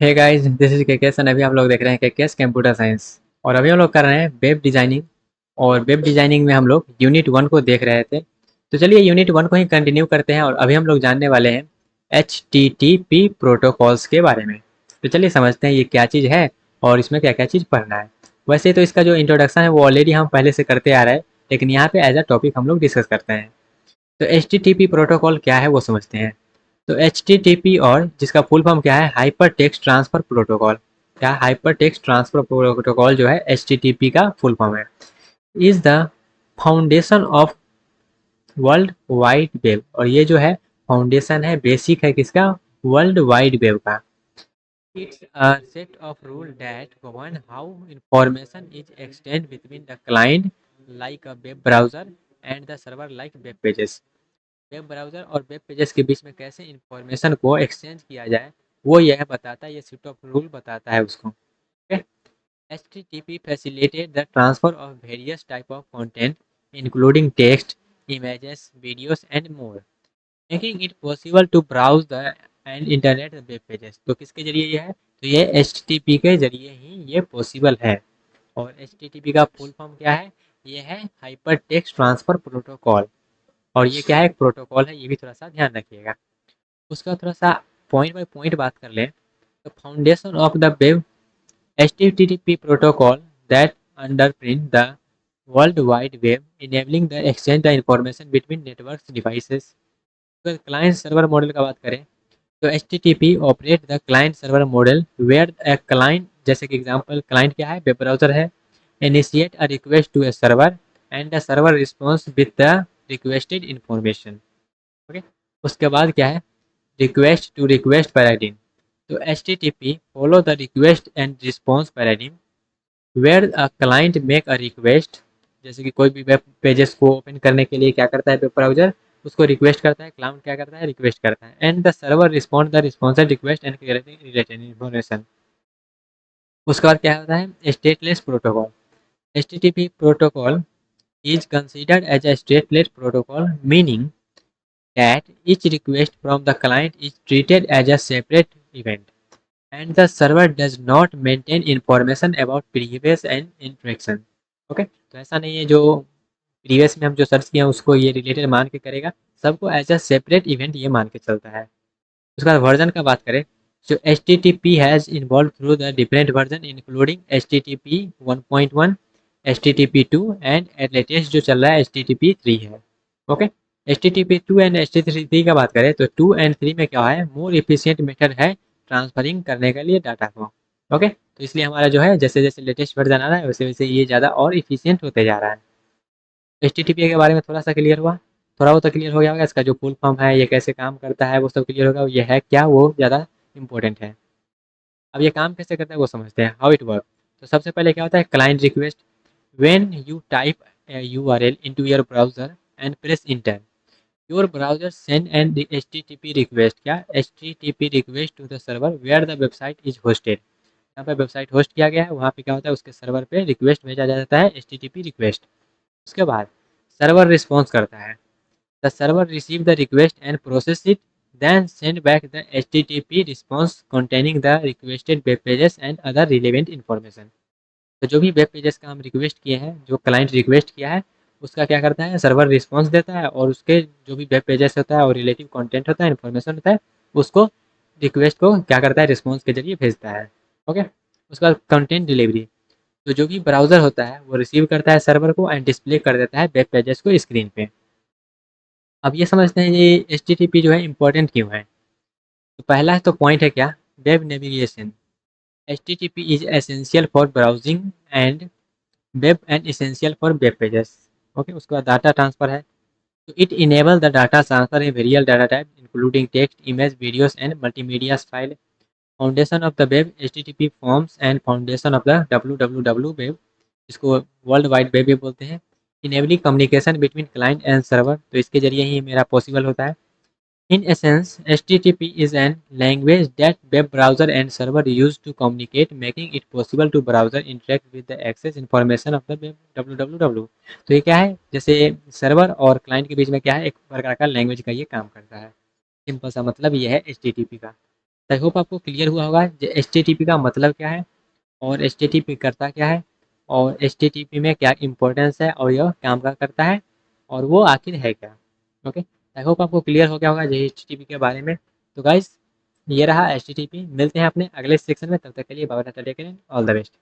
Hey guys, this is KKS and अभी हम लोग देख रहे हैं केकेएस कंप्यूटर साइंस। और अभी हम लोग कर रहे हैं वेब डिजाइनिंग। और वेब डिजाइनिंग में हम लोग यूनिट वन को देख रहे थे। तो चलिए यूनिट वन को ही कंटिन्यू करते हैं और अभी हम लोग जानने वाले हैं HTTP प्रोटोकॉल्स के बारे में। तो चलिए समझते हैं ये क्या चीज़ है और इसमें क्या क्या चीज़ पढ़ना है। वैसे तो इसका जो इंट्रोडक्शन है वो ऑलरेडी हम पहले से करते आ रहे हैं, लेकिन यहाँ पे एज अ टॉपिक हम लोग डिस्कस करते हैं। तो HTTP प्रोटोकॉल क्या है वो समझते हैं। तो HTTP और जिसका फुल फॉर्म क्या है, हाइपर टेक्स्ट ट्रांसफर प्रोटोकॉल। क्या हाइपर टेक्स्ट ट्रांसफर प्रोटोकॉल जो है HTTP का फुल फॉर्म है, is the foundation of world wide web. और ये जो है फाउंडेशन है, बेसिक है किसका, वर्ल्ड वाइड वेब का। It's a set of rule that govern how information is exchange between the client like a web browser and the server like web pages. Web browser और web pages के बीच में कैसे information को exchange किया जाए, वो यह बताता है, ये सेट ऑफ रूल बताता है उसको। Okay. HTTP facilitate the transfer of various type of content including text, images, videos and more, making it possible to browse the and internet web pages। तो किसके जरिए ये है, तो ये HTTP के जरिए ही ये पॉसिबल है। और HTTP का फुल फॉर्म क्या है, ये है हाइपर टेक्स्ट ट्रांसफर प्रोटोकॉल। और ये क्या है, एक प्रोटोकॉल है, ये भी थोड़ा सा ध्यान रखिएगा। उसका थोड़ा सा पॉइंट बाय पॉइंट बात कर लें। तो foundation of the web, HTTP protocol that underpin the world wide web enabling the exchange the information between network devices. अगर क्लाइंट सर्वर मॉडल का बात करें, तो HTTP operate the client server model where a client, जैसे कि example client क्या है, web browser है, initiate a request to a server and the server response with the requested information. Okay. उसके बाद क्या है, रिक्वेस्ट टू रिक्वेस्ट पैराडिम। तो HTTP follow the request and response paradigm where a client make a request. जैसे कि कोई भी web pages को ओपन करने के लिए क्या करता है वेब ब्राउजर, उसको रिक्वेस्ट करता है, क्लाइंट क्या करता है, रिक्वेस्ट करता है, and the server respond the response request and related information. उसके बाद क्या होता है, stateless protocol. HTTP protocol is considered as a stateless protocol, meaning that each request from the client is treated as a separate event and the server does not maintain information about previous and interaction। Okay. तो ऐसा नहीं है जो previous में हम जो search किया उसको ये रिलेटेड मान के करेगा, सबको एज अ सेपरेट इवेंट ये मान के चलता है। उसके बाद वर्जन का बात करें, जो HTTP has involve through the different version including HTTP 1.1, HTTP 2 and latest जो चल रहा है HTTP 3 है। ओके। HTTP 2 एंड HTTP3 का बात करें, तो 2 और 3 में क्या है, मोर इफिशियंट मेथड है ट्रांसफरिंग करने के लिए डाटा को। ओके। तो इसलिए हमारा जो है जैसे जैसे लेटेस्ट वर्जन आ रहा है वैसे वैसे ये ज़्यादा और इफिशियंट होते जा रहा है। HTTP के बारे में थोड़ा सा क्लियर हुआ, थोड़ा बहुत तो क्लियर हो गया होगा, इसका जो फुल फॉर्म है, ये कैसे काम करता है, वो सब क्लियर होगा, ये है क्या, वो ज़्यादा इंपॉर्टेंट है। अब ये काम कैसे करता है वो समझते हैं, हाउ इट वर्क। तो सबसे पहले क्या होता है, client request. When you type URL into your browser and press enter, your browser send and HTTP request, क्या, HTTP request to the server where the website is hosted. यहाँ पे website host किया गया है, वहाँ पे क्या होता है, उसके सर्वर पे रिक्वेस्ट भेजा जाता है, HTTP रिक्वेस्ट। उसके बाद सर्वर रिस्पॉन्स करता है, the server receive the request and process it, then send back the HTTP response containing the requested web pages and other relevant information। तो जो भी वेब पेजेस का हम रिक्वेस्ट किए हैं, जो क्लाइंट रिक्वेस्ट किया है, उसका क्या करता है, सर्वर रिस्पॉन्स देता है और उसके जो भी वेब पेजेस होता है और रिलेटिव कंटेंट होता है, इन्फॉर्मेशन होता है, उसको रिक्वेस्ट को क्या करता है, रिस्पॉन्स के जरिए भेजता है। ओके। उसके बाद कंटेंट डिलीवरी। तो जो भी ब्राउजर होता है वो रिसीव करता है सर्वर को एंड डिस्प्ले कर देता है वेब पेजेस को स्क्रीन पे। अब ये समझते हैं ये HTTP जो है इम्पोर्टेंट क्यों है। तो पहला तो पॉइंट है क्या, web navigation. HTTP is essential for browsing and web and essential for web pages. Okay. उसके बाद डाटा ट्रांसफर है, तो it enable the data transfer in varied data type including text, image, videos and multimedia file. Foundation of the web, HTTP forms and foundation of the WWW web, इसको world wide web भी बोलते हैं। Enabling communication between client and server, तो इसके जरिए ही मेरा possible होता है। In essence, HTTP is an language that web browser and server use to communicate, making it possible to browser interact with the access information of the web www। तो ये क्या है, जैसे सर्वर और क्लाइंट के बीच में क्या है, एक प्रकार का लैंग्वेज का ये काम करता है। सिंपल सा मतलब ये है HTTP का। आई होप आपको क्लियर हुआ होगा एच का मतलब क्या है और एच करता क्या है और एच में क्या इंपॉर्टेंस है और यह काम का करता है और वो आखिर है क्या। ओके, आई होप आपको क्लियर हो गया होगा एच के बारे में। तो गाइस, ये रहा एच मिलते हैं अपने अगले सेक्शन में, तब तक के लिए bye bye, all the best.